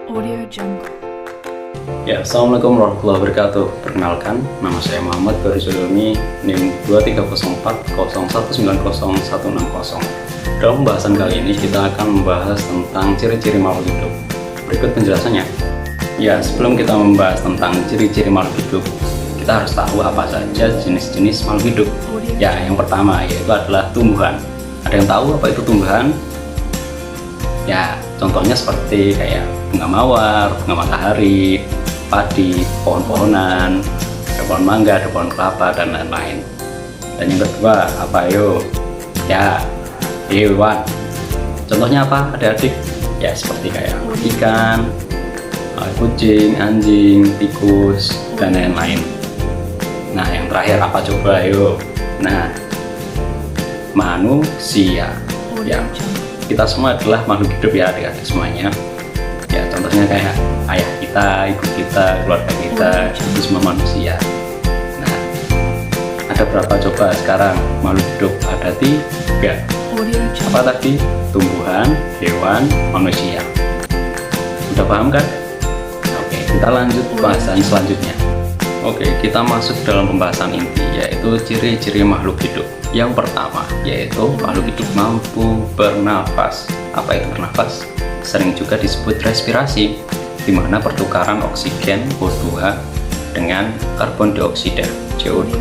Audio Jungle. Ya, Assalamualaikum warahmatullahi wabarakatuh. Perkenalkan, nama saya Muhammad Baru Zulmi, NIM 230401901660. Dalam pembahasan kali ini kita akan membahas tentang ciri-ciri makhluk hidup. Berikut penjelasannya. Ya, sebelum kita membahas tentang ciri-ciri makhluk hidup, kita harus tahu apa saja jenis-jenis makhluk hidup. Ya, yang pertama yaitu adalah tumbuhan. Ada yang tahu apa itu tumbuhan? Ya, contohnya seperti kayak bunga mawar, bunga matahari, padi, pohon-pohonan, ada pohon mangga, ada pohon kelapa, dan lain-lain. Dan yang kedua, apa yo? Ya, hewan. Contohnya apa, adik-adik? Ya, seperti kayak ikan, kucing, anjing, tikus, dan lain-lain. Nah, yang terakhir apa coba yo? Nah, manusia. Ya, kita semua adalah makhluk hidup ya adik-adik semuanya. Ya, contohnya kayak ayah kita, ibu kita, keluarga kita, itu semua manusia. Nah, ada berapa coba sekarang makhluk hidup? Ada 3. Apa tadi? Tumbuhan, hewan, manusia. Udah paham kan? Oke, kita lanjut pembahasan selanjutnya. Oke, kita masuk dalam pembahasan inti, yaitu ciri-ciri makhluk hidup. Yang pertama, yaitu makhluk hidup mampu bernafas. Apa itu bernafas? Sering juga disebut respirasi, di mana pertukaran oksigen O2 dengan karbon dioksida CO2.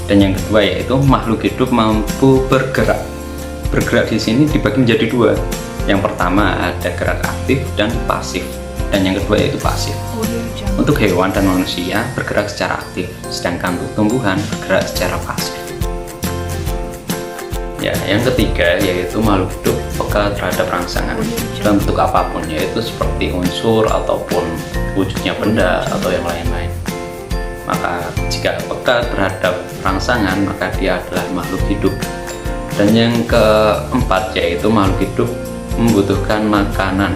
Dan yang kedua yaitu makhluk hidup mampu bergerak. Bergerak di sini dibagi menjadi 2. Yang pertama ada gerak aktif dan pasif. Dan yang kedua yaitu pasif. Untuk hewan dan manusia bergerak secara aktif, sedangkan untuk tumbuhan bergerak secara pasif. Ya, yang ketiga yaitu makhluk hidup peka terhadap rangsangan dalam bentuk apapun, yaitu seperti unsur ataupun wujudnya benda atau yang lain-lain. Maka jika peka terhadap rangsangan, maka dia adalah makhluk hidup. Dan yang keempat yaitu makhluk hidup membutuhkan makanan.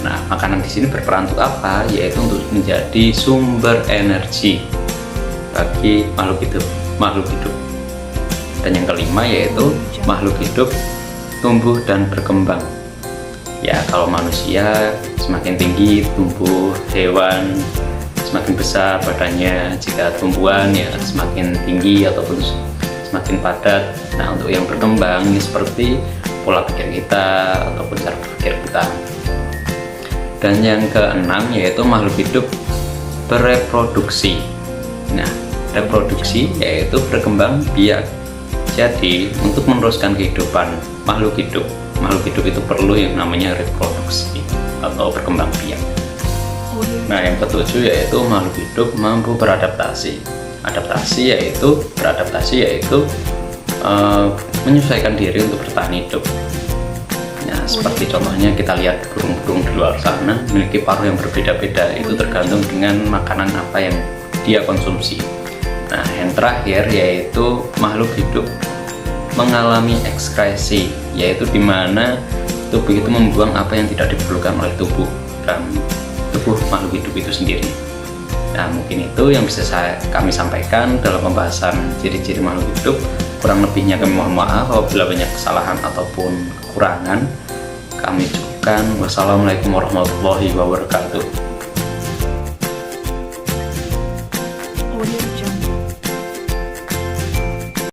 Nah, makanan di sini berperan untuk apa? Yaitu untuk menjadi sumber energi bagi makhluk hidup. Dan yang kelima yaitu makhluk hidup tumbuh dan berkembang. Ya, kalau manusia semakin tinggi tumbuh, hewan semakin besar badannya, jika tumbuhan ya semakin tinggi ataupun semakin padat. Nah, untuk yang berkembang ini seperti pola pikir kita ataupun cara berpikir kita. Dan yang keenam yaitu makhluk hidup bereproduksi. Nah, reproduksi yaitu berkembang biak. Jadi, untuk meneruskan kehidupan makhluk hidup itu perlu yang namanya reproduksi atau berkembang biak. Nah, yang ketujuh yaitu makhluk hidup mampu beradaptasi. Beradaptasi yaitu menyesuaikan diri untuk bertahan hidup. Nah, seperti contohnya kita lihat burung-burung di luar sana memiliki paruh yang berbeda-beda, itu tergantung dengan makanan apa yang dia konsumsi. Nah, yang terakhir yaitu makhluk hidup mengalami ekskresi, yaitu di mana tubuh itu membuang apa yang tidak diperlukan oleh tubuh makhluk hidup itu sendiri. Nah, mungkin itu yang bisa kami sampaikan dalam pembahasan ciri-ciri makhluk hidup. Kurang lebihnya kami mohon maaf apabila banyak kesalahan ataupun kekurangan. Kami cukupkan. Wassalamualaikum warahmatullahi wabarakatuh.